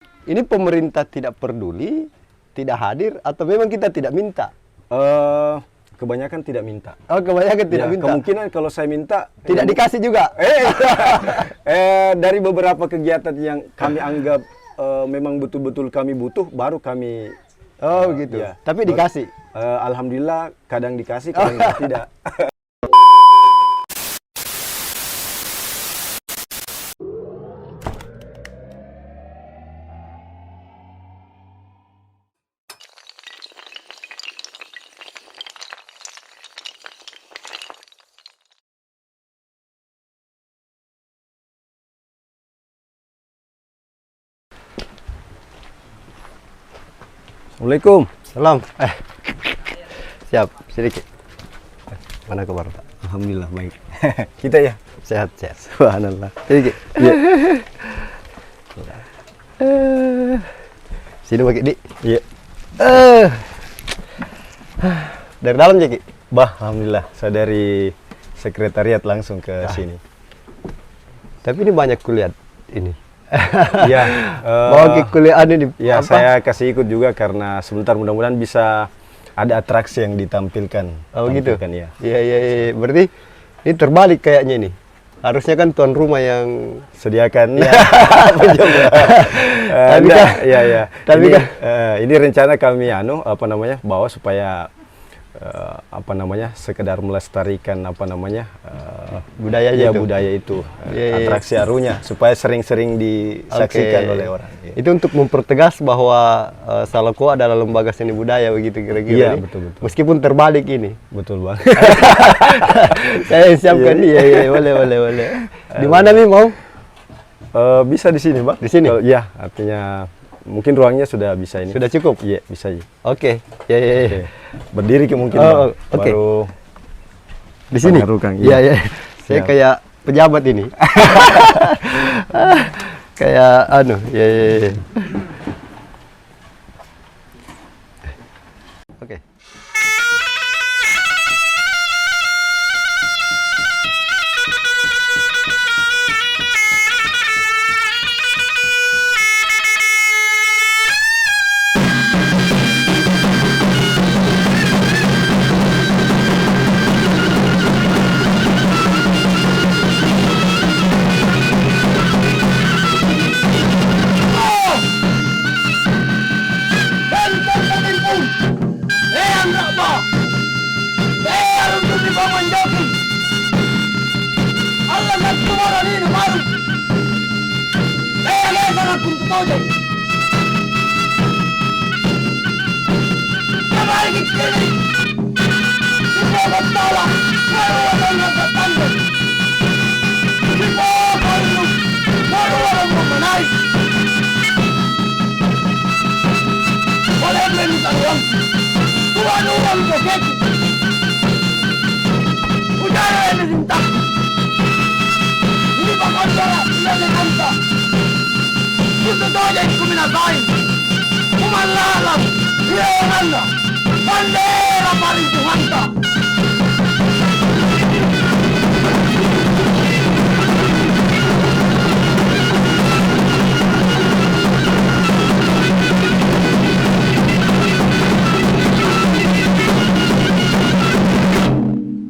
Ini pemerintah tidak peduli, tidak hadir, atau memang kita tidak minta? Kebanyakan tidak minta. Oh, kebanyakan tidak Ya, minta. kemungkinan kalau saya minta Tidak dikasih juga. dari beberapa kegiatan yang kami anggap memang betul-betul kami butuh, baru kami. Oh, gitu. Ya. Tapi dikasih. Alhamdulillah, kadang dikasih, kadang tidak. Assalamualaikum. Salam. Siap, sedikit. Mana kabar, Pak? Alhamdulillah baik. Kita ya. Sehat, sehat. Subhanallah. Sedikit. Ya. Sini pakai di. Iya. Dari dalam, Jeki. Bah, alhamdulillah. Saya dari sekretariat langsung ke sini. Tapi ini banyak kuliah ini. Iya. Mau ke kuliah ini. Ya, saya kasih ikut juga karena sebentar mudah-mudahan bisa ada atraksi yang ditampilkan. Oh, gitu. Ya. Iya. Berarti ini terbalik kayaknya ini. Harusnya kan tuan rumah yang Sediakan. Ya. Tapi kan, ya. tapi ini, kan ini rencana kami bawa supaya sekedar melestarikan budayanya ya itu. budaya itu, Iya. atraksi arunya supaya sering-sering disaksikan Oke. oleh orang. Ya. Itu untuk mempertegas bahwa Salako adalah lembaga seni budaya begitu kira-kira. Iya, nih. betul. Meskipun terbalik ini. Betul banget. Saya siapkan. Iya, boleh. Di mana nih mau? Bisa di sini, Bang. Di sini? Ya, artinya mungkin ruangnya sudah bisa ini. Sudah cukup? Iya, bisa ya. Oke. Iya. Oke. Berdiri mungkin, Oh, Bang. oke. Baru Di sini? Pengaruhkan, Iya. Saya Siap. kayak pejabat ini. Kayak iya. Oke.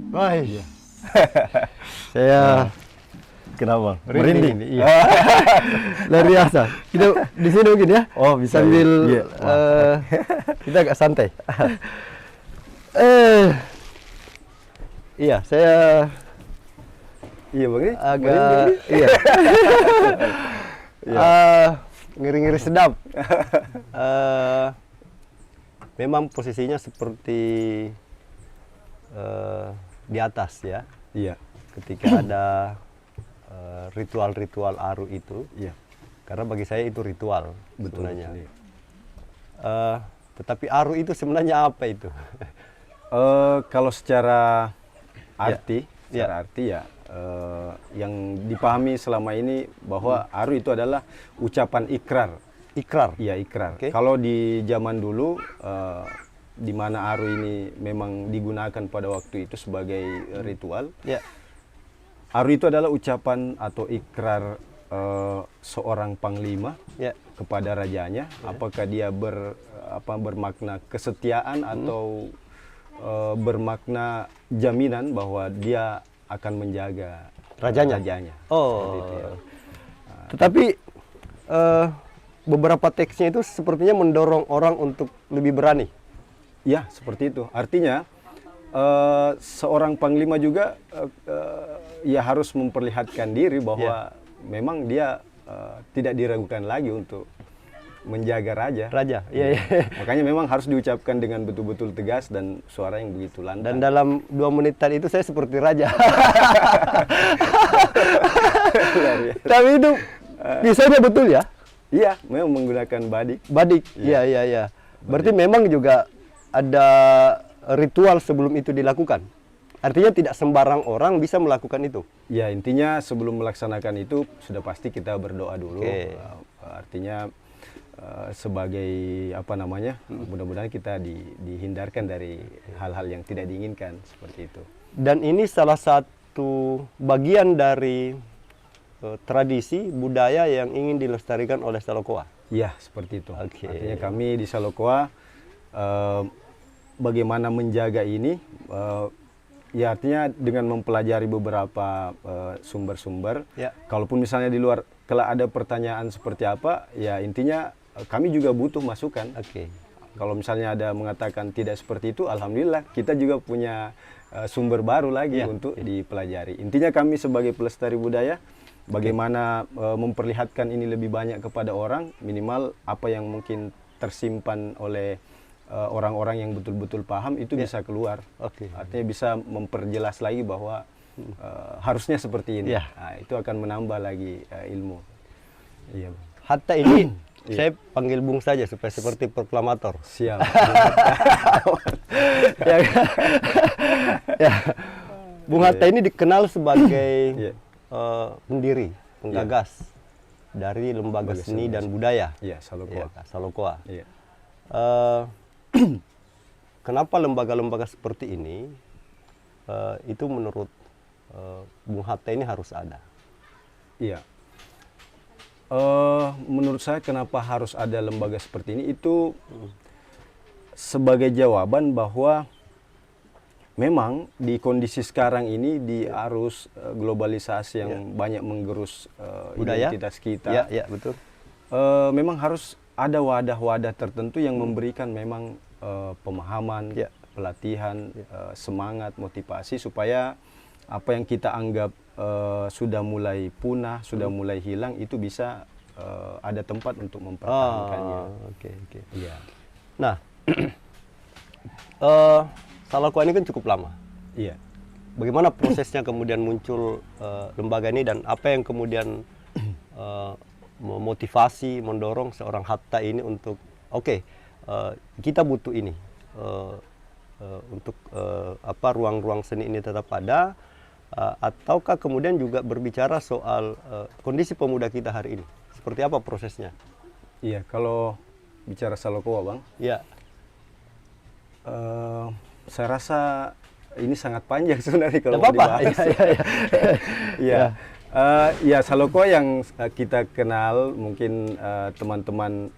Wah, saya kenapa? merinding. Iya. Luar biasa. Kita di sini mungkin ya. Oh, bisa. Sambil Iya. kita agak santai. Iya, saya Iya, Bang. agak iya. Ngeri-ngeri sedap. Memang posisinya seperti di atas ya. Iya. Ketika ada ritual-ritual aru itu, Iya. karena bagi saya itu ritual Betul. sebenarnya. Iya. Tetapi aru itu sebenarnya apa itu? Kalau secara arti, Ya. yang dipahami selama ini bahwa aru itu adalah ucapan ikrar. Ikrar. Iya, ikrar. Oke. Kalau di zaman dulu, di mana aru ini memang digunakan pada waktu itu sebagai ritual, Ya. aru itu adalah ucapan atau ikrar seorang panglima Ya. kepada rajanya, apakah dia bermakna kesetiaan atau bermakna jaminan bahwa dia akan menjaga rajanya. Oh. Seperti itu ya. Tetapi beberapa teksnya itu sepertinya mendorong orang untuk lebih berani. Ya, seperti itu. Artinya seorang panglima juga ya harus memperlihatkan diri bahwa memang dia tidak diragukan lagi untuk menjaga raja. Iya. Makanya memang harus diucapkan dengan betul-betul tegas dan suara yang begitu lantang. Dan dalam 2 menitan itu saya seperti raja. Tapi itu kisahnya betul ya? Iya, memang menggunakan badik. Badik, iya. Berarti memang juga ada ritual sebelum itu dilakukan. Artinya tidak sembarang orang bisa melakukan itu. Ya, intinya sebelum melaksanakan itu sudah pasti kita berdoa dulu. Artinya sebagai mudah-mudahan kita dihindarkan dari hal-hal yang tidak diinginkan seperti itu. Dan ini salah satu bagian dari tradisi budaya yang ingin dilestarikan oleh Salokoa. Ya, seperti itu. Oke. Artinya kami di Salokoa bagaimana menjaga ini, ya artinya dengan mempelajari beberapa sumber-sumber. Ya. Kalaupun misalnya di luar, kalau ada pertanyaan seperti apa, ya intinya kami juga butuh masukan. Oke. Kalau misalnya ada mengatakan tidak seperti itu, alhamdulillah kita juga punya sumber baru lagi untuk dipelajari. Intinya kami sebagai pelestari budaya, bagaimana memperlihatkan ini lebih banyak kepada orang, minimal apa yang mungkin tersimpan oleh orang-orang yang betul-betul paham itu bisa keluar. Artinya bisa memperjelas lagi bahwa harusnya seperti ini. Nah, itu akan menambah lagi ilmu. Iya. Hatta ini saya panggil Bung saja supaya seperti proklamator. Siap. Bung Hatta ini dikenal sebagai pendiri, penggagas dari lembaga seni dan budaya. Iya, Salokoa. Salokoa. Iya. Kenapa lembaga-lembaga seperti ini itu menurut Bung Hatta ini harus ada? Iya. Menurut saya kenapa harus ada lembaga seperti ini itu sebagai jawaban bahwa memang di kondisi sekarang ini di arus globalisasi yang banyak menggerus identitas kita. Ya, betul. Memang harus ada wadah-wadah tertentu yang memberikan memang pemahaman, pelatihan, semangat, motivasi supaya apa yang kita anggap sudah mulai punah, sudah mulai hilang itu bisa ada tempat untuk mempertahankannya. Oke. Iya. Nah, Salokoa ini kan cukup lama. Iya. Bagaimana prosesnya kemudian muncul lembaga ini dan apa yang kemudian memotivasi, mendorong seorang Hatta ini untuk kita butuh ini untuk ruang-ruang seni ini tetap ada, ataukah kemudian juga berbicara soal kondisi pemuda kita hari ini? Seperti apa prosesnya? Iya, kalau bicara Salokoa, Bang. Iya. Saya rasa ini sangat panjang sebenarnya kalau mau dibahas. Iya. Ya, Salokoa yang kita kenal mungkin teman-teman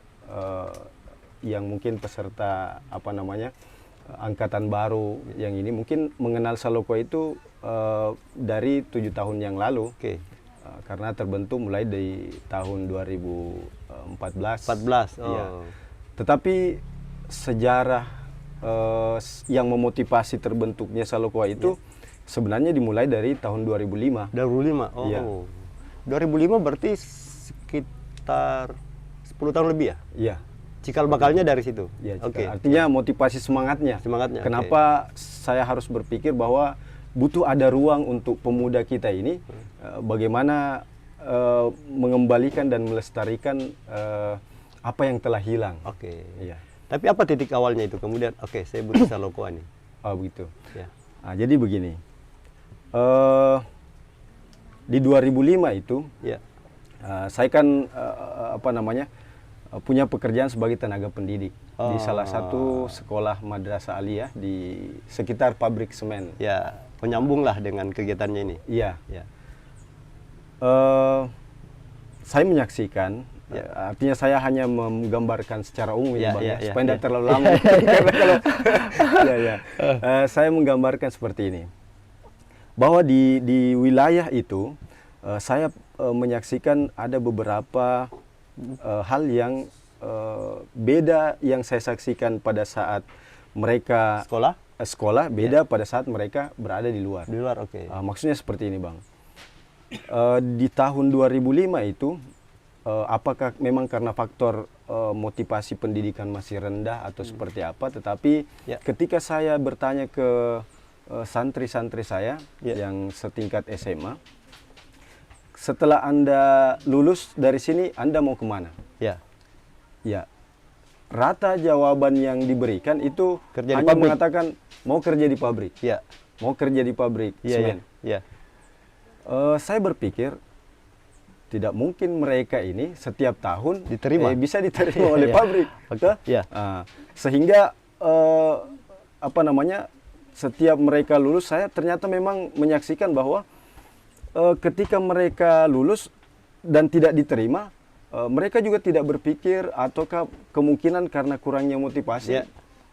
yang mungkin peserta angkatan baru yang ini mungkin mengenal Salokoa itu dari 7 tahun yang lalu. Karena terbentuk mulai dari tahun 2014. Ya. Tetapi sejarah yang memotivasi terbentuknya Salokoa itu sebenarnya dimulai dari tahun 2005. 2005. Oh. Ya. 2005 berarti sekitar 10 tahun lebih ya? Iya. Cikal bakalnya dari situ. Ya, artinya motivasi semangatnya. Kenapa saya harus berpikir bahwa butuh ada ruang untuk pemuda kita ini bagaimana mengembalikan dan melestarikan apa yang telah hilang. Iya. Tapi apa titik awalnya itu? Kemudian saya butuh Salokoa nih. Oh, begitu. Ya. Nah, jadi begini. Di 2005 itu saya kan punya pekerjaan sebagai tenaga pendidik di salah satu sekolah madrasah aliyah di sekitar pabrik semen. Ya, penyambung lah dengan kegiatannya ini. Iya. Saya menyaksikan Artinya saya hanya menggambarkan secara umum ya, Bang, supaya tidak terlalu lama. Karena kalau saya menggambarkan seperti ini, bahwa di wilayah itu saya menyaksikan ada beberapa hal yang beda yang saya saksikan pada saat mereka sekolah beda pada saat mereka berada di luar. Di luar, oke. Maksudnya seperti ini, Bang. Di tahun 2005 itu, apakah memang karena faktor motivasi pendidikan masih rendah atau seperti apa, tetapi ketika saya bertanya ke santri-santri saya yang setingkat SMA, setelah Anda lulus dari sini, Anda mau kemana? Ya, rata jawaban yang diberikan itu hanya mengatakan mau kerja di pabrik. Mau kerja di pabrik semen. Saya berpikir tidak mungkin mereka ini setiap tahun bisa diterima oleh pabrik. Sehingga setiap mereka lulus, saya ternyata memang menyaksikan bahwa ketika mereka lulus dan tidak diterima, mereka juga tidak berpikir ataukah kemungkinan karena kurangnya motivasi,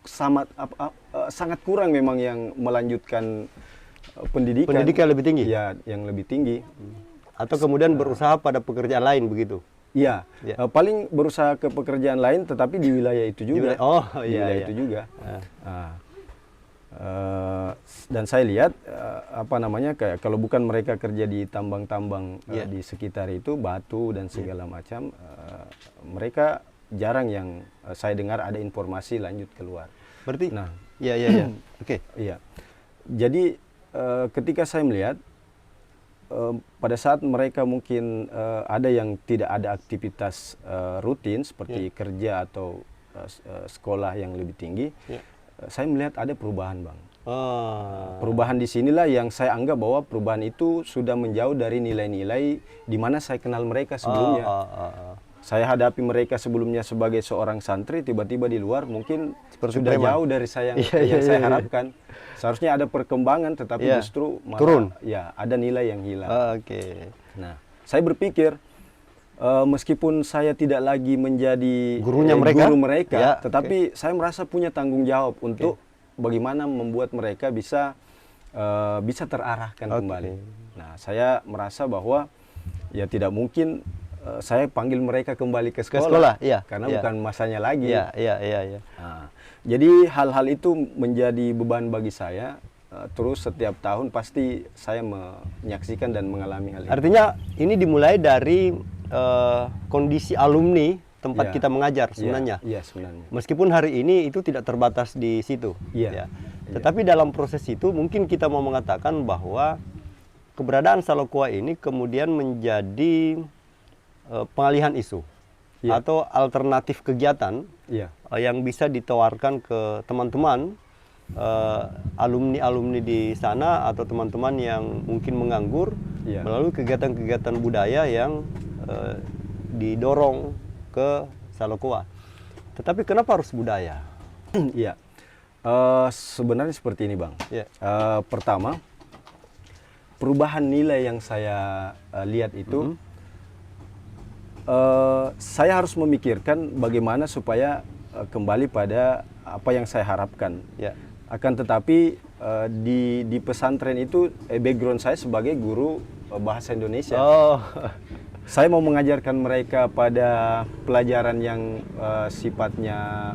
sangat kurang memang yang melanjutkan pendidikan lebih tinggi. Ya, yang lebih tinggi. Atau kemudian berusaha pada pekerjaan lain begitu. Paling berusaha ke pekerjaan lain, tetapi di wilayah itu juga. Itu juga. Dan saya lihat kayak kalau bukan mereka kerja di tambang-tambang di sekitar itu, batu dan segala macam, mereka jarang yang saya dengar ada informasi lanjut keluar. Berarti Oke. Jadi ketika saya melihat pada saat mereka mungkin ada yang tidak ada aktivitas rutin seperti kerja atau sekolah yang lebih tinggi, saya melihat ada perubahan, Bang. Perubahan di sinilah yang saya anggap bahwa perubahan itu sudah menjauh dari nilai-nilai di mana saya kenal mereka sebelumnya. Saya hadapi mereka sebelumnya sebagai seorang santri, tiba-tiba di luar mungkin sudah jauh dari saya yang saya harapkan. Seharusnya ada perkembangan, tetapi justru turun. Ada nilai yang hilang. Nah, saya berpikir meskipun saya tidak lagi menjadi guru mereka, tetapi saya merasa punya tanggung jawab untuk bagaimana membuat mereka bisa terarahkan kembali. Nah, saya merasa bahwa ya tidak mungkin saya panggil mereka kembali ke sekolah, karena bukan masanya lagi. Nah, jadi hal-hal itu menjadi beban bagi saya. Terus setiap tahun pasti saya menyaksikan dan mengalami hal ini. Artinya ini dimulai dari kondisi alumni tempat kita mengajar sebenarnya. Sebenarnya. Meskipun hari ini itu tidak terbatas di situ. Tetapi dalam proses itu mungkin kita mau mengatakan bahwa keberadaan Salokoa ini kemudian menjadi pengalihan isu atau alternatif kegiatan yang bisa ditawarkan ke teman-teman alumni-alumni di sana atau teman-teman yang mungkin menganggur melalui kegiatan-kegiatan budaya yang didorong ke Salokoa. Tetapi kenapa harus budaya? Sebenarnya seperti ini, Bang. Pertama, perubahan nilai yang saya lihat itu, saya harus memikirkan bagaimana supaya kembali pada apa yang saya harapkan. Akan tetapi di pesantren itu background saya sebagai guru bahasa Indonesia. Saya mau mengajarkan mereka pada pelajaran yang sifatnya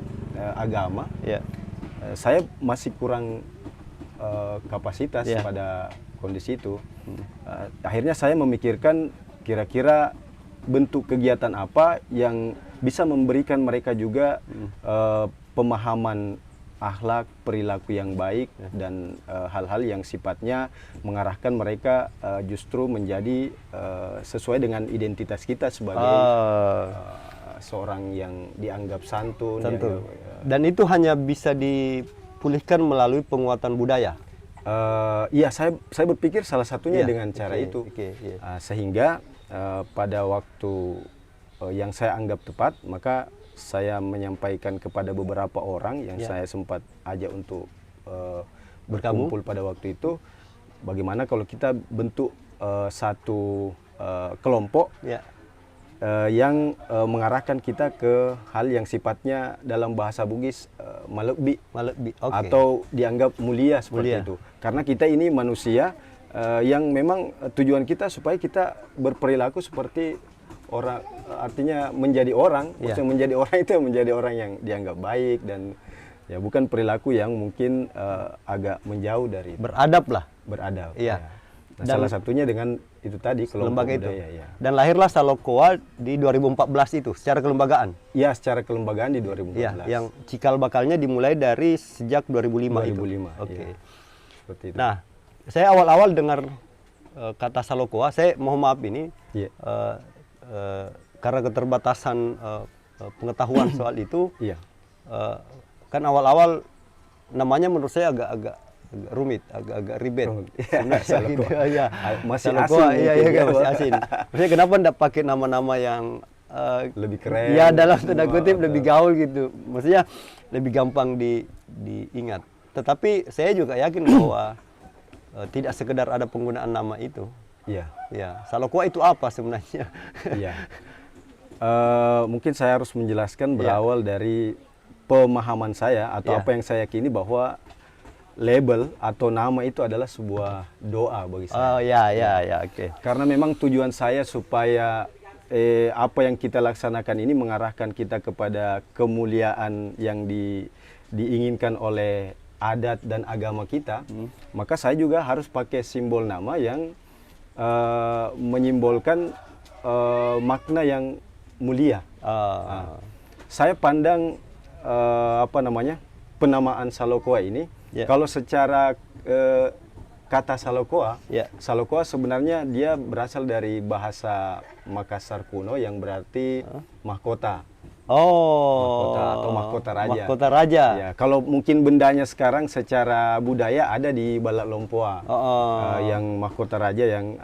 agama. Saya masih kurang kapasitas pada kondisi itu. Akhirnya saya memikirkan kira-kira bentuk kegiatan apa yang bisa memberikan mereka juga pemahaman akhlak, perilaku yang baik, dan hal-hal yang sifatnya mengarahkan mereka justru menjadi sesuai dengan identitas kita sebagai seorang yang dianggap santun. Dan itu hanya bisa dipulihkan melalui penguatan budaya. Saya berpikir salah satunya dengan cara itu. Sehingga pada waktu yang saya anggap tepat, maka saya menyampaikan kepada beberapa orang yang saya sempat ajak untuk berkumpul pada waktu itu, bagaimana kalau kita bentuk satu kelompok yang mengarahkan kita ke hal yang sifatnya dalam bahasa Bugis malekbi atau dianggap mulia seperti itu. Karena kita ini manusia yang memang tujuan kita supaya kita berperilaku seperti orang, artinya menjadi orang. Maksudnya menjadi orang itu menjadi orang yang dianggap baik dan ya bukan perilaku yang mungkin agak menjauh dari beradab lah. Beradab. Iya. Ya. Nah, salah satunya dengan itu tadi kelompok budaya. Ya. Dan lahirlah Salokoa di 2014 itu secara kelembagaan. Ya, secara kelembagaan di 2014. Ya, yang cikal bakalnya dimulai dari sejak 2005 itu. 2005. Oke. Ya. Seperti itu. Nah, saya awal-awal dengar kata Salokoa, saya mohon maaf ini karena keterbatasan pengetahuan soal itu. Iya. Kan awal-awal namanya menurut saya agak rumit, agak ribet. Sebenarnya gitu, ya. Masih Salokoa, asing. Iya, masih asing. Maksudnya kenapa enggak pakai nama-nama yang lebih keren? Ya, dalam tanda kutip lebih gaul gitu. Maksudnya lebih gampang diingat. Tetapi saya juga yakin bahwa tidak sekedar ada penggunaan nama itu. Iya. Ya, Salokoa itu apa sebenarnya? Iya. Mungkin saya harus menjelaskan berawal dari pemahaman saya atau apa yang saya yakini bahwa label atau nama itu adalah sebuah doa bagi saya. Oh ya, oke. Karena memang tujuan saya supaya apa yang kita laksanakan ini mengarahkan kita kepada kemuliaan yang diinginkan oleh adat dan agama kita, maka saya juga harus pakai simbol nama yang menyimbolkan makna yang mulia. Saya pandang penamaan Salokoa ini, kalau secara kata Salokoa, Salokoa sebenarnya dia berasal dari bahasa Makassar kuno yang berarti mahkota. Mahkota atau mahkota raja. Mahkota raja. Ya, kalau mungkin bendanya sekarang secara budaya ada di Balak Lompoa, yang mahkota raja yang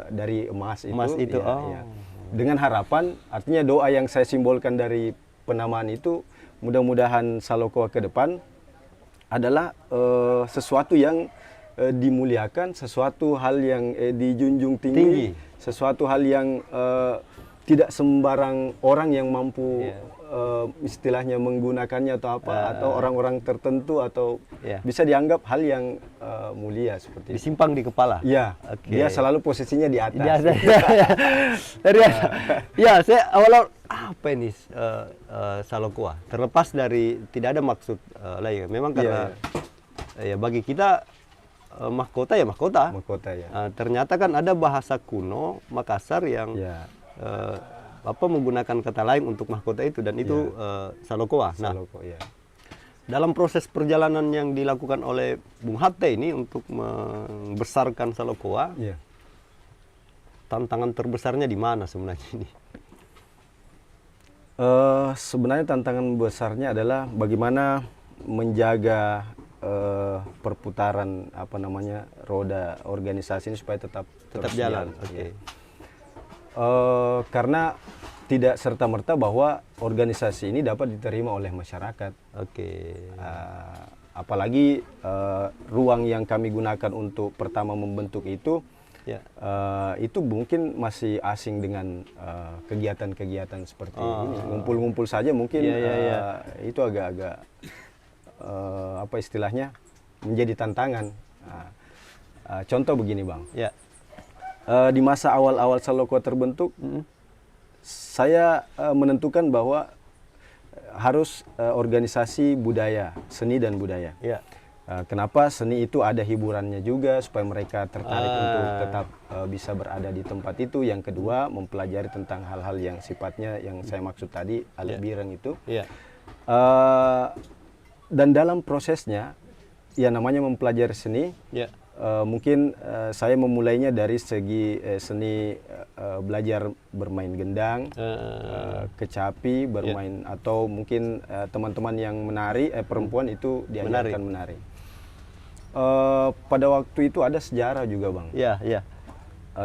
dari emas itu. Emas itu. Ya. Dengan harapan, artinya doa yang saya simbolkan dari penamaan itu, mudah-mudahan Salokoa ke depan adalah sesuatu yang dimuliakan, sesuatu hal yang dijunjung tinggi, sesuatu hal yang tidak sembarang orang yang mampu istilahnya menggunakannya atau apa, atau orang-orang tertentu atau bisa dianggap hal yang mulia seperti disimpang di kepala. Ya, dia selalu posisinya di atas. Ya, saya awal apa ini Salokoa? Terlepas dari tidak ada maksud lain, memang karena ya bagi kita mahkota ya mahkota. Mahkota ya. Ternyata kan ada bahasa kuno Makassar yang menggunakan kata lain untuk mahkota itu, dan itu Salokoa. Nah, dalam proses perjalanan yang dilakukan oleh Bung Hatta ini untuk membesarkan Salokoa, tantangan terbesarnya di mana sebenarnya ini? Sebenarnya tantangan besarnya adalah bagaimana menjaga perputaran roda organisasi ini supaya tetap jalan. Karena tidak serta-merta bahwa organisasi ini dapat diterima oleh masyarakat. Apalagi ruang yang kami gunakan untuk pertama membentuk itu, itu mungkin masih asing dengan kegiatan-kegiatan seperti ini. Ngumpul-ngumpul saja mungkin itu agak-agak istilahnya menjadi tantangan. Contoh begini, Bang. Di masa awal-awal Salokoa terbentuk, saya menentukan bahwa harus organisasi budaya, seni dan budaya. Kenapa? Seni itu ada hiburannya juga supaya mereka tertarik untuk tetap bisa berada di tempat itu. Yang kedua, mempelajari tentang hal-hal yang sifatnya yang saya maksud tadi, alat bireng itu. Dan dalam prosesnya, ya namanya mempelajari seni, mungkin saya memulainya dari segi seni belajar bermain gendang, kecapi, bermain atau mungkin teman-teman yang menari, perempuan itu diajarkan menari. Pada waktu itu ada sejarah juga, Bang.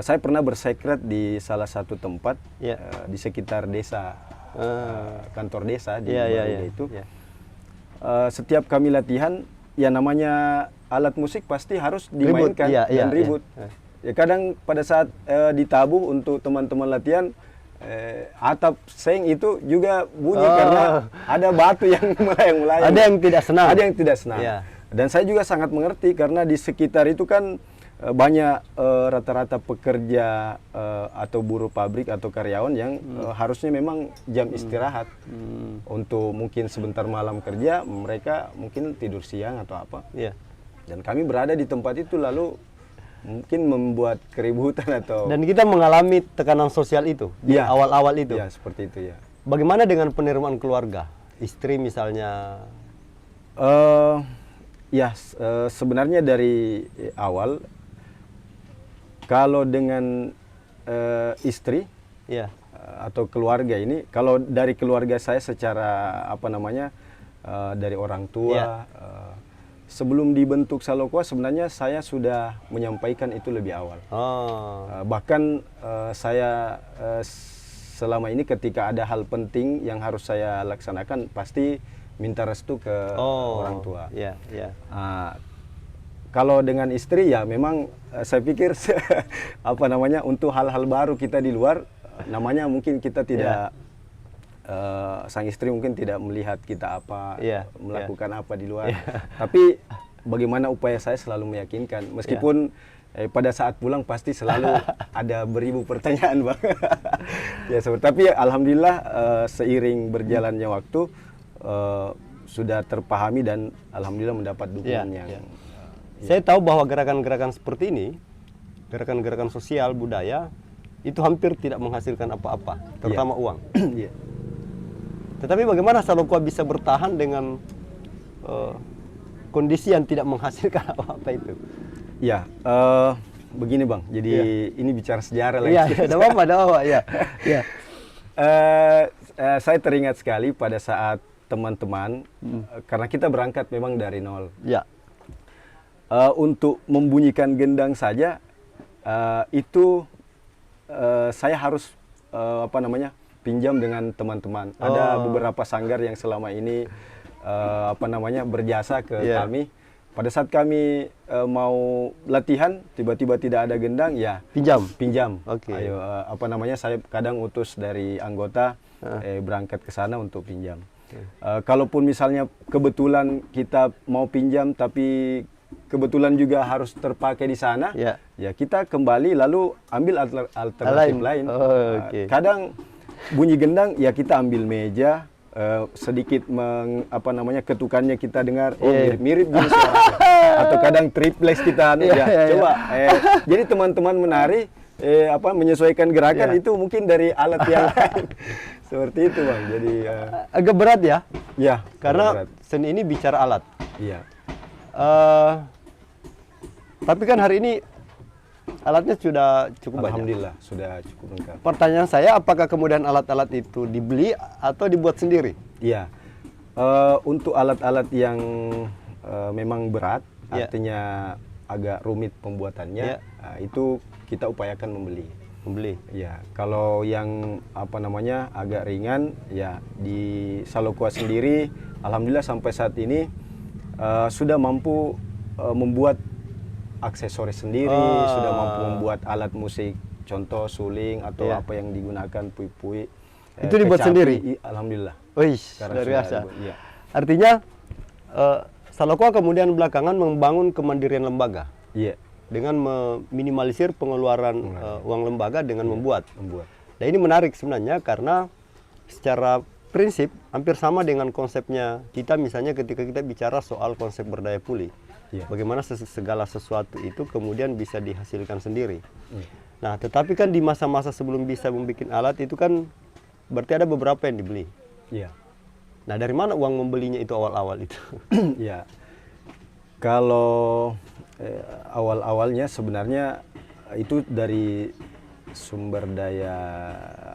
Saya pernah bersekret di salah satu tempat di sekitar desa, kantor desa di Baruga itu. Setiap kami latihan, ya namanya alat musik pasti harus dimainkan dan ribut. Ya kadang pada saat ditabuh untuk teman-teman latihan, atap seng itu juga bunyi karena ada batu yang melayang-layang. Ada yang tidak senang. Ada yang tidak senang. Ya. Dan saya juga sangat mengerti karena di sekitar itu kan banyak rata-rata pekerja atau buruh pabrik atau karyawan yang harusnya memang jam istirahat untuk mungkin sebentar malam kerja, mereka mungkin tidur siang atau apa. Ya. Dan kami berada di tempat itu lalu mungkin membuat keributan atau... Dan kita mengalami tekanan sosial itu di Ya. awal-awal itu. Ya, seperti itu ya. Bagaimana dengan penerimaan keluarga? Istri misalnya? Sebenarnya dari awal kalau dengan istri Ya. atau keluarga ini, kalau dari keluarga saya secara apa namanya dari orang tua, Ya. sebelum dibentuk Salokoa sebenarnya saya sudah menyampaikan itu lebih awal. Oh. Bahkan saya selama ini ketika ada hal penting yang harus saya laksanakan pasti minta restu ke orang tua. Ya, ya. Kalau dengan istri ya memang saya pikir apa namanya untuk hal-hal baru kita di luar, namanya mungkin kita tidak sang istri mungkin tidak melihat kita apa melakukan apa di luar. Tapi bagaimana upaya saya selalu meyakinkan meskipun pada saat pulang pasti selalu ada beribu pertanyaan, Bang. Tapi alhamdulillah seiring berjalannya waktu sudah terpahami dan alhamdulillah mendapat dukungan yang Saya tahu bahwa gerakan-gerakan seperti ini, gerakan-gerakan sosial budaya itu hampir tidak menghasilkan apa-apa, terutama uang. Tetapi bagaimana Salokoa bisa bertahan dengan kondisi yang tidak menghasilkan apa-apa itu? Ya, begini Bang. Jadi ini bicara sejarah lagi. Iya, ada apa-apa, ya. Saya teringat sekali pada saat teman-teman, karena kita berangkat memang dari nol. Ya. Untuk membunyikan gendang saja, itu saya harus pinjam dengan teman-teman. Ada beberapa sanggar yang selama ini berjasa ke kami. Pada saat kami mau latihan, tiba-tiba tidak ada gendang, ya pinjam. Oke. Ayo, saya kadang utus dari anggota berangkat ke sana untuk pinjam. Kalaupun misalnya kebetulan kita mau pinjam, tapi kebetulan juga harus terpakai di sana, ya kita kembali lalu ambil alternatif lain. Kadang bunyi gendang, ya kita ambil meja. Sedikit ketukannya kita dengar, mirip gini suaranya. Atau kadang triplex kita coba. Jadi teman-teman menari menyesuaikan gerakan itu mungkin dari alat yang lain. Seperti itu, Bang. Jadi agak berat ya? Ya, karena seni ini bicara alat. Iya. Tapi kan hari ini alatnya sudah cukup banyak. Alhamdulillah, sudah cukup lengkap. Pertanyaan saya, apakah kemudian alat-alat itu dibeli atau dibuat sendiri? Iya. Untuk alat-alat yang memang berat, artinya agak rumit pembuatannya, itu kita upayakan membeli. Ya, kalau yang agak ringan, ya di Salokoa sendiri, alhamdulillah sampai saat ini sudah mampu membuat aksesoris sendiri, sudah mampu membuat alat musik, contoh suling atau apa yang digunakan pui-pui. Itu dibuat sendiri? Alhamdulillah. Wih, luar biasa. Artinya Salokoa kemudian belakangan membangun kemandirian lembaga. Iya. Dengan meminimalisir pengeluaran uang lembaga dengan membuat. Dan ini menarik sebenarnya karena secara prinsip hampir sama dengan konsepnya kita misalnya ketika kita bicara soal konsep berdaya pulih. Bagaimana segala sesuatu itu kemudian bisa dihasilkan sendiri. Nah, tetapi kan di masa-masa sebelum bisa membuat alat itu kan berarti ada beberapa yang dibeli. Nah, dari mana uang membelinya itu awal-awal itu? Ya, kalau awal-awalnya sebenarnya itu dari sumber daya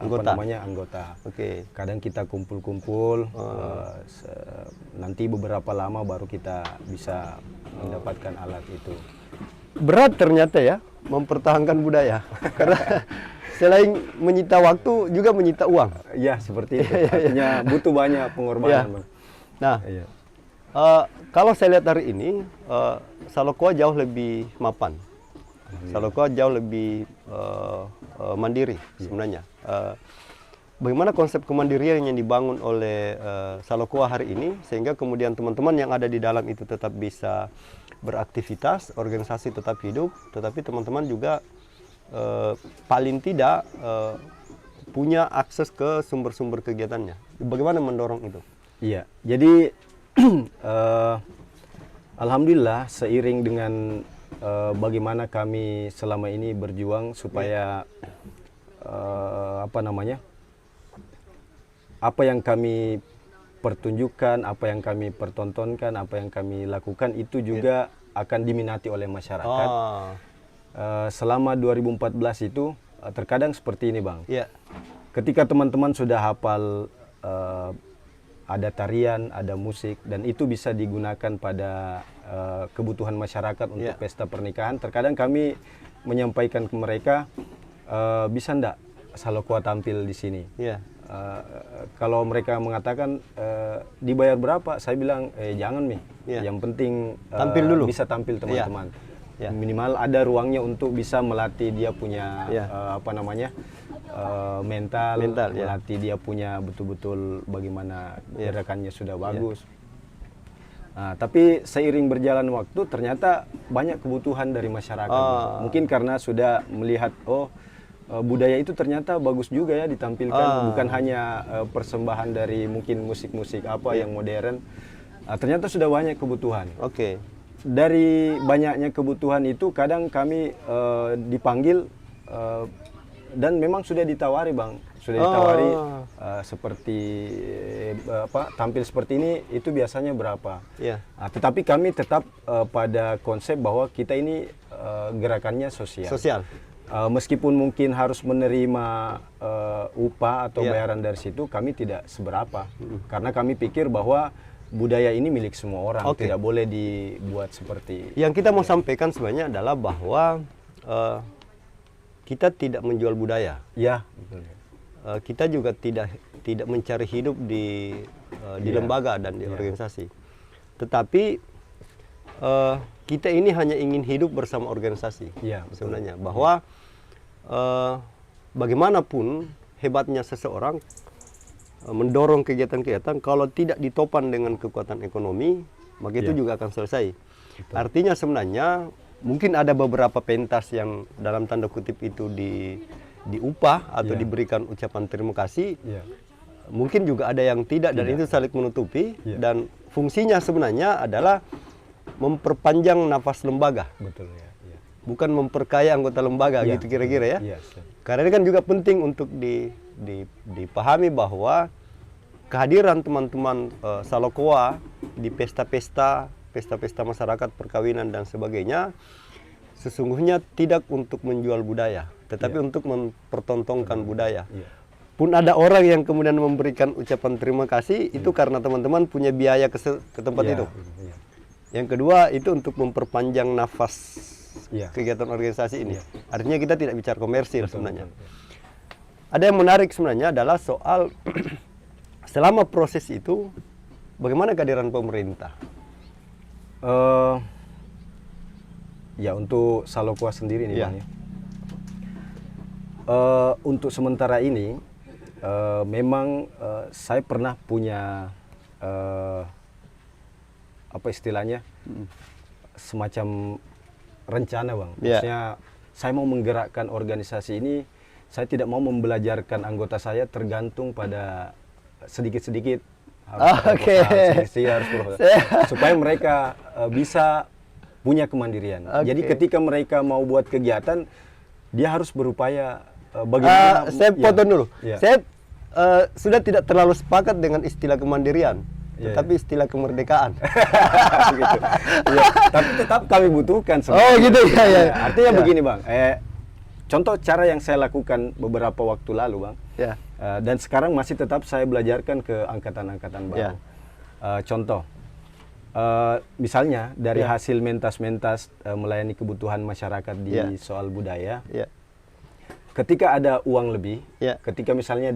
anggota. Kadang kita kumpul-kumpul, nanti beberapa lama baru kita bisa mendapatkan alat itu. Berat ternyata ya mempertahankan budaya karena selain menyita waktu juga menyita uang. Ya, seperti itu. Artinya butuh banyak pengorbanan. Nah, kalau saya lihat hari ini Salokoa jauh lebih mapan. Salokoa jauh lebih mandiri sebenarnya. bagaimana konsep kemandirian yang dibangun oleh Salokoa hari ini, sehingga kemudian teman-teman yang ada di dalam itu tetap bisa beraktivitas, organisasi tetap hidup, tetapi teman-teman juga paling tidak punya akses ke sumber-sumber kegiatannya. Bagaimana mendorong itu? Iya, jadi alhamdulillah seiring dengan bagaimana kami selama ini berjuang supaya apa yang kami pertunjukkan, apa yang kami pertontonkan, apa yang kami lakukan itu juga akan diminati oleh masyarakat. Selama 2014 itu terkadang seperti ini, Bang. Ketika teman-teman sudah hafal ada tarian, ada musik, dan itu bisa digunakan pada kebutuhan masyarakat untuk pesta pernikahan, terkadang kami menyampaikan ke mereka, bisa ndak Salokoa tampil di sini? Kalau mereka mengatakan dibayar berapa, saya bilang jangan yang penting tampil dulu, bisa tampil teman-teman. Minimal ada ruangnya untuk bisa melatih dia punya mental, melatih dia punya betul-betul bagaimana gerakannya sudah bagus. Nah, tapi seiring berjalan waktu ternyata banyak kebutuhan dari masyarakat. Mungkin karena sudah melihat budaya itu ternyata bagus juga ya ditampilkan, bukan hanya persembahan dari mungkin musik-musik yang modern. Ternyata sudah banyak kebutuhan. Dari banyaknya kebutuhan itu kadang kami dipanggil dan memang sudah ditawari, Bang. Sudah ditawari seperti tampil seperti ini itu biasanya berapa. Tetapi kami tetap pada konsep bahwa kita ini gerakannya sosial. Meskipun mungkin harus menerima upah atau bayaran dari situ, kami tidak seberapa. Karena kami pikir bahwa budaya ini milik semua orang, tidak boleh dibuat seperti... Yang kita mau sampaikan sebenarnya adalah bahwa kita tidak menjual budaya. Kita juga tidak mencari hidup di lembaga dan di organisasi. Tetapi kita ini hanya ingin hidup bersama organisasi. Sebenarnya bahwa bagaimanapun hebatnya seseorang mendorong kegiatan-kegiatan, kalau tidak ditopang dengan kekuatan ekonomi, maka itu juga akan selesai. Artinya sebenarnya mungkin ada beberapa pentas yang dalam tanda kutip itu diupah atau diberikan ucapan terima kasih. Mungkin juga ada yang tidak, dan itu saling menutupi. Dan fungsinya sebenarnya adalah memperpanjang nafas lembaga. Bukan memperkaya anggota lembaga, gitu kira-kira ya. Karena ini kan juga penting untuk dipahami bahwa kehadiran teman-teman Salokoa di pesta-pesta masyarakat, perkawinan dan sebagainya, sesungguhnya tidak untuk menjual budaya, tetapi untuk mempertontonkan budaya. Pun ada orang yang kemudian memberikan ucapan terima kasih, itu karena teman-teman punya biaya ke tempat itu. Yang kedua, itu untuk memperpanjang nafas kegiatan organisasi ini. Artinya kita tidak bicara komersil sebenarnya. Ada yang menarik sebenarnya adalah soal selama proses itu bagaimana kehadiran pemerintah? Untuk Salokoa sendiri nih, Bang, ya. Untuk sementara ini memang saya pernah punya apa istilahnya semacam rencana, Bang. Maksudnya saya mau menggerakkan organisasi ini, saya tidak mau membelajarkan anggota saya tergantung pada sedikit-sedikit supaya mereka bisa punya kemandirian. Jadi ketika mereka mau buat kegiatan, dia harus berupaya bagaimana. Saya potong dulu. Saya sudah tidak terlalu sepakat dengan istilah kemandirian. Tetapi istilah kemerdekaan. Gitu. Tapi tetap kami butuhkan sebenarnya. Oh gitu ya. Artinya begini, Bang. Contoh cara yang saya lakukan beberapa waktu lalu, Bang. Dan sekarang masih tetap saya belajarkan ke angkatan-angkatan baru. Contoh, misalnya dari hasil mentas-mentas melayani kebutuhan masyarakat di soal budaya. Ketika ada uang lebih, ketika misalnya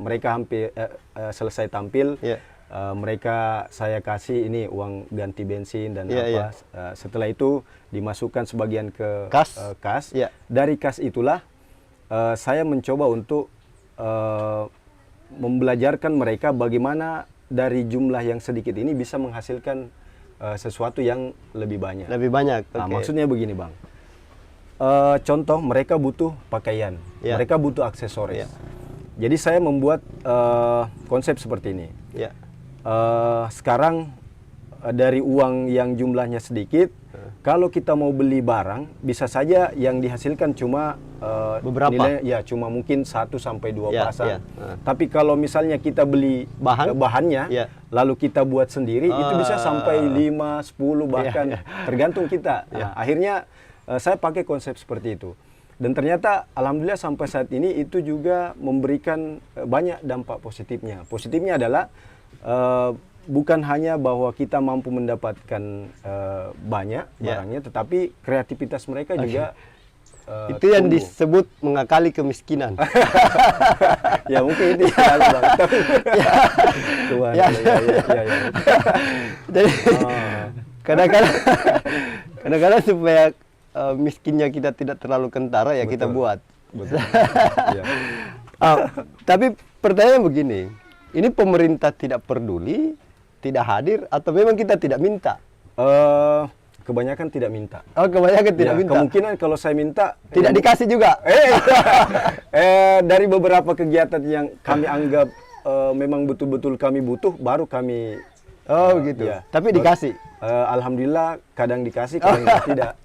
mereka hampir selesai tampil, mereka saya kasih ini uang ganti bensin dan setelah itu dimasukkan sebagian ke kas. Dari kas itulah saya mencoba untuk membelajarkan mereka bagaimana dari jumlah yang sedikit ini bisa menghasilkan sesuatu yang lebih banyak. Lebih banyak. Nah, Oke. maksudnya begini, Bang. Contoh, mereka butuh pakaian, Ya. mereka butuh aksesoris. Ya. Jadi saya membuat konsep seperti ini. Ya. Sekarang dari uang yang jumlahnya sedikit, kalau kita mau beli barang, bisa saja yang dihasilkan cuma Beberapa. nilai, ya cuma mungkin 1 sampai 2 Ya, pasang. ya. Tapi kalau misalnya kita beli bahannya, Ya. lalu kita buat sendiri, itu bisa sampai 5, 10 bahkan, Ya, tergantung kita. Nah, akhirnya saya pakai konsep seperti itu. Dan ternyata alhamdulillah sampai saat ini itu juga memberikan banyak dampak positifnya. Positifnya adalah bukan hanya bahwa kita mampu mendapatkan banyak barangnya, tetapi kreativitas mereka juga itu yang tumbuh. disebut mengakali kemiskinan. Ya mungkin itu selalu, Bang. Tuhan, Ya. ya. Jadi kadang-kadang supaya miskinnya kita tidak terlalu kentara ya kita buat. Betul. Ya. Tapi pertanyaan begini, ini pemerintah tidak peduli, tidak hadir, atau memang kita tidak minta? Kebanyakan tidak minta. Oh, kebanyakan tidak Ya, minta. kemungkinan kalau saya minta Tidak dikasih juga. dari beberapa kegiatan yang kami anggap memang betul-betul kami butuh, baru kami Gitu. ya. Tapi dikasih. Alhamdulillah kadang dikasih, kadang tidak.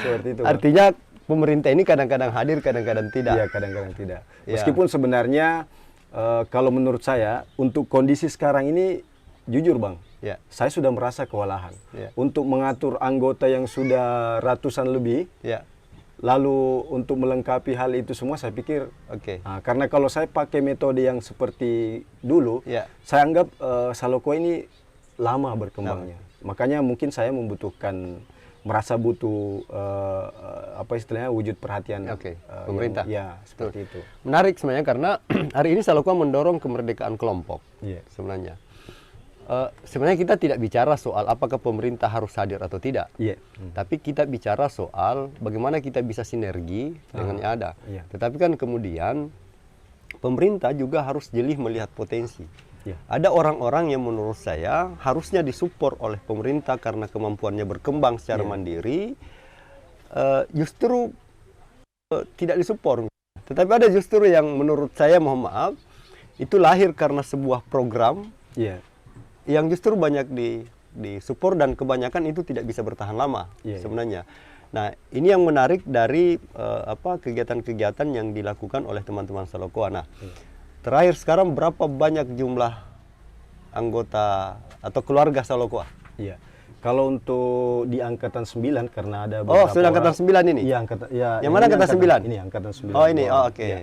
Seperti itu. Bang. Artinya pemerintah ini kadang-kadang hadir, kadang-kadang tidak. Iya, kadang-kadang tidak. Ya. Meskipun sebenarnya kalau menurut saya untuk kondisi sekarang ini, jujur Bang, Ya. saya sudah merasa kewalahan. Ya. Untuk mengatur anggota yang sudah ratusan lebih, Ya. lalu untuk melengkapi hal itu semua saya pikir, Oke. karena kalau saya pakai metode yang seperti dulu, Ya. saya anggap Saloko ini lama berkembangnya. Makanya mungkin saya membutuhkan, merasa butuh apa istilahnya, wujud perhatian Oke, pemerintah. Ya, seperti itu. Menarik sebenarnya karena hari ini Salokwa mendorong kemerdekaan kelompok. Iya. Sebenarnya. Sebenarnya kita tidak bicara soal apakah pemerintah harus hadir atau tidak. Iya. Tapi kita bicara soal bagaimana kita bisa sinergi dengan yang ada. Iya. Tetapi kan kemudian pemerintah juga harus jeli melihat potensi. Iya. Ada orang-orang yang menurut saya harusnya disupport oleh pemerintah karena kemampuannya berkembang secara mandiri, justru tidak disupport. Tetapi ada justru yang menurut saya, mohon maaf, itu lahir karena sebuah program Iya. yang justru banyak disupport dan kebanyakan itu tidak bisa bertahan lama sebenarnya. Nah, ini yang menarik dari kegiatan-kegiatan yang dilakukan oleh teman-teman Salokwa. Nah, terakhir sekarang berapa banyak jumlah anggota atau keluarga Salokwa? Iya. Kalau untuk di angkatan 9 karena ada beberapa sudah angkatan 9 ini? Iya, angkatan ya. Yang mana angkatan 9? Ini angkatan 9. Oh, ini. Oh, oke. Iya.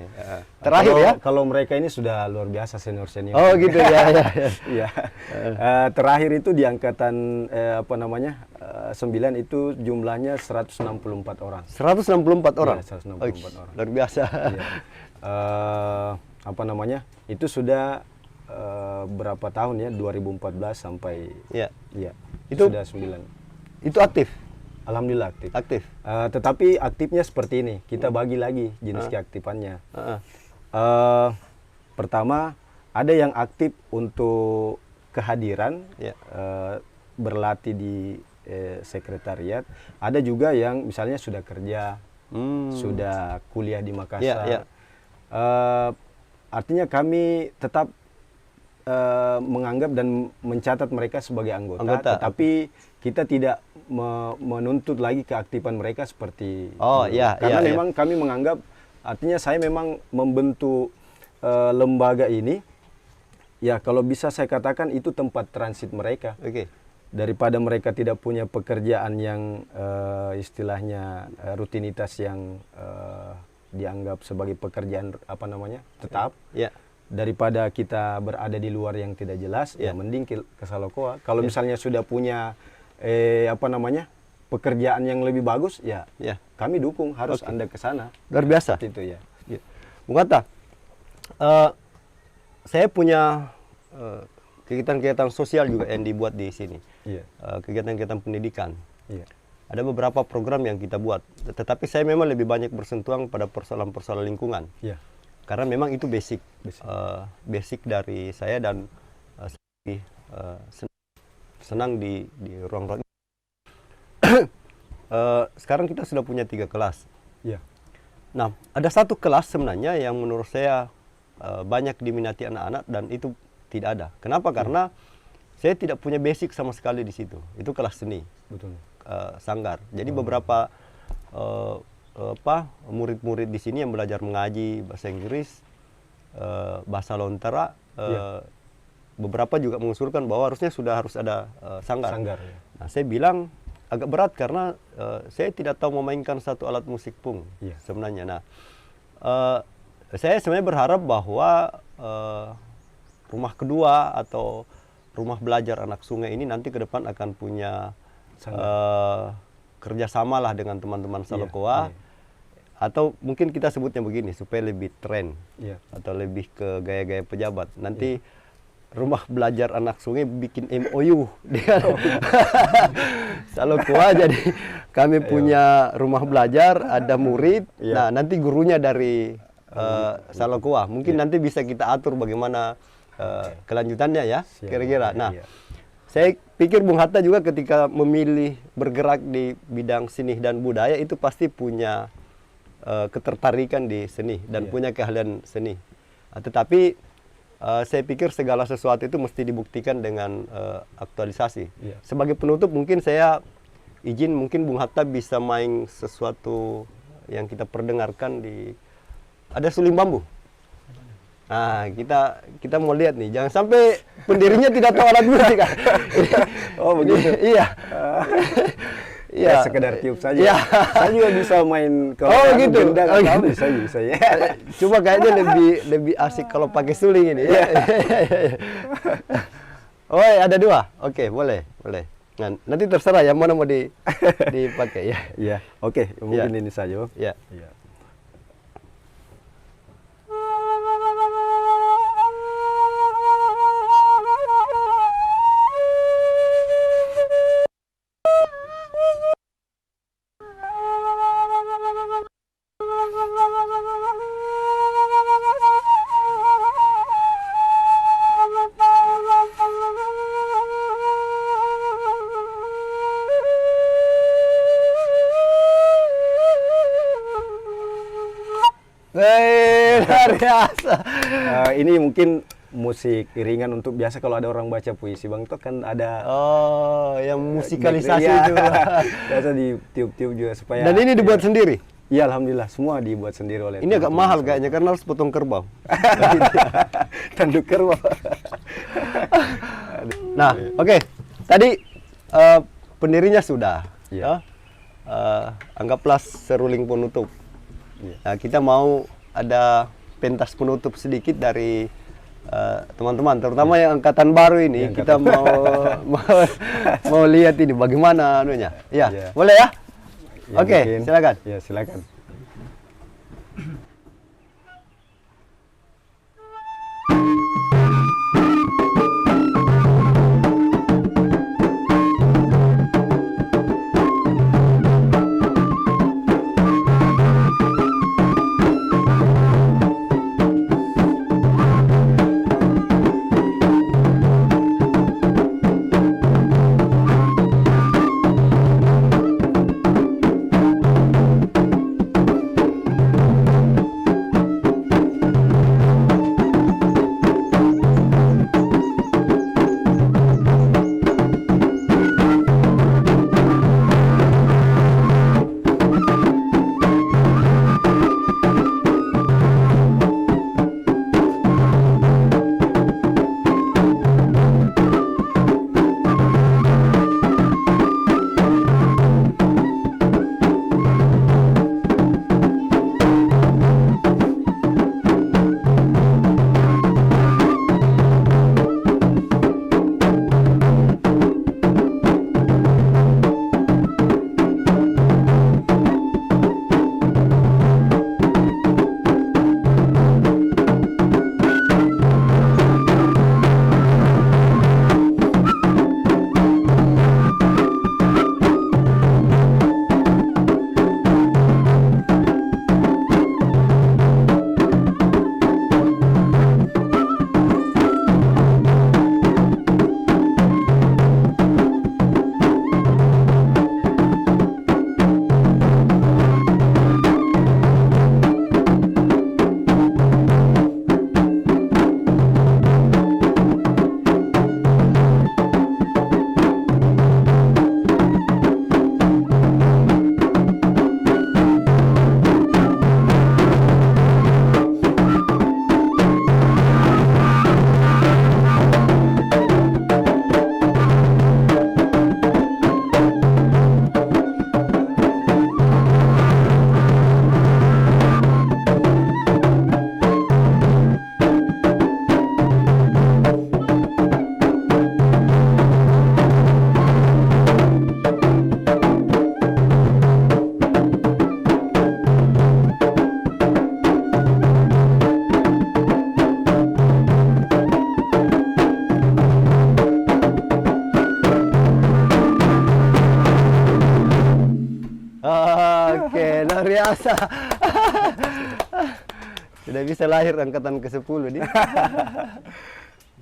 Terakhir Kalau- ya? Kalau mereka ini sudah luar biasa senior-senior. Oh, gitu ya. Iya. Terakhir itu di angkatan 9 itu jumlahnya 164 orang. 164 orang. Iya, 164 orang. Luar biasa. Iya. Itu sudah berapa tahun ya? 2014 sampai Ya. ya. Itu- sudah 9. Itu aktif. Alhamdulillah aktif. Aktif. Tetapi aktifnya seperti ini. Kita bagi lagi jenis keaktifannya. Heeh. Pertama, ada yang aktif untuk kehadiran, Ya. berlatih di sekretariat. Ada juga yang misalnya sudah kerja, sudah kuliah di Makassar. Ya. Artinya kami tetap menganggap dan mencatat mereka sebagai anggota. Tetapi kita tidak menuntut lagi keaktifan mereka seperti Oh, dulu. iya, Karena iya, memang kami menganggap, artinya saya memang membentuk lembaga ini, ya kalau bisa saya katakan itu tempat transit mereka. Oke. Daripada mereka tidak punya pekerjaan yang istilahnya rutinitas yang dianggap sebagai pekerjaan tetap. Ya. Daripada kita berada di luar yang tidak jelas, ya mending ke Salokwa. Kalau misalnya sudah punya pekerjaan yang lebih bagus, ya kami dukung, harus Anda ke sana. Luar biasa. Seperti itu ya. Bung Hatta, saya punya kegiatan-kegiatan sosial juga yang dibuat di sini. Iya. Kegiatan-kegiatan pendidikan. Iya. Ada beberapa program yang kita buat, tetapi saya memang lebih banyak bersentuhan pada persoalan-persoalan lingkungan. Iya. karena memang itu basic, Basic. basic dari saya dan saya senang di ruang-ruang. Sekarang kita sudah punya 3 kelas. Iya. Nah, ada satu kelas sebenarnya yang menurut saya banyak diminati anak-anak dan itu tidak ada. Kenapa? Karena saya tidak punya basic sama sekali di situ. Itu kelas seni. Betul. Sanggar. Jadi beberapa murid-murid di sini yang belajar mengaji bahasa Inggris, bahasa Lontera, beberapa juga mengusulkan bahwa harus ada sanggar. Sanggar, ya. Nah, saya bilang agak berat karena saya tidak tahu memainkan satu alat musik pung sebenarnya. Nah, saya sebenarnya berharap bahwa rumah kedua atau rumah belajar anak sungai ini nanti ke depan akan punya kerjasama lah dengan teman-teman Salokoa, atau mungkin kita sebutnya begini supaya lebih tren atau lebih ke gaya-gaya pejabat. Nanti rumah belajar anak sungai bikin MOU dengan Salokoa, jadi kami punya rumah belajar, ada murid, nah nanti gurunya dari Salokoa. Mungkin nanti bisa kita atur bagaimana kelanjutannya ya, kira-kira. Nah, saya pikir Bung Hatta juga ketika memilih bergerak di bidang seni dan budaya itu pasti punya ketertarikan di seni dan punya keahlian seni. Tetapi saya pikir segala sesuatu itu mesti dibuktikan dengan aktualisasi. Sebagai penutup mungkin saya izin, mungkin Bung Hatta bisa main sesuatu yang kita perdengarkan di, ada suling bambu. Nah, kita mau lihat nih, jangan sampai pendirinya tidak tahu alat musik kan. Oh begitu. Iya. Iya. Sekedar tiup saja. Iya. Saya juga bisa main kalau gitu. Gitu. Bisa ya. Cuma kayaknya lebih asik kalau pakai suling ini. Oh, ada 2. Oke, boleh. Nah, nanti terserah yang mana mau dipakai ya. Iya. Oke, mungkin ini saja. Iya. Luar biasa. Ini mungkin musik iringan untuk biasa kalau ada orang baca puisi Bang Tok kan ada. Oh, yang musikalisasi itu. Biasa ditiup-tiup juga supaya. Dan ini dibuat sendiri? Iya, alhamdulillah semua dibuat sendiri oleh. Ini agak mahal kayaknya karena harus potong kerbau. Tanduk kerbau. Nah, oke. Tadi pendirinya sudah. Anggaplah seruling penutup. Nah, kita mau ada pentas penutup sedikit dari teman-teman, terutama yang angkatan baru ini. Kita mau lihat ini bagaimana anunya. Ya, boleh ya? Oke, silakan. Ya, silakan. biasa. Sudah bisa lahir angkatan ke-10 nih.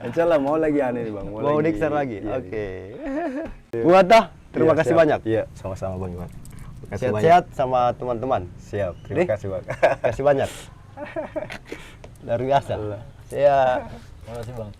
Insyaallah mau lagi aneh nih Bang. Mau diksar lagi. Iya, Oke. Bu Hatta, terima Iya, kasih siap. banyak. Iya, sama-sama Bang Iwan. Terima kasih banyak. Sehat-sehat sama teman-teman. Siap. Terima Nih. kasih Bang. Kasih banyak. Luar biasa. Allah. Saya Terima kasih Bang.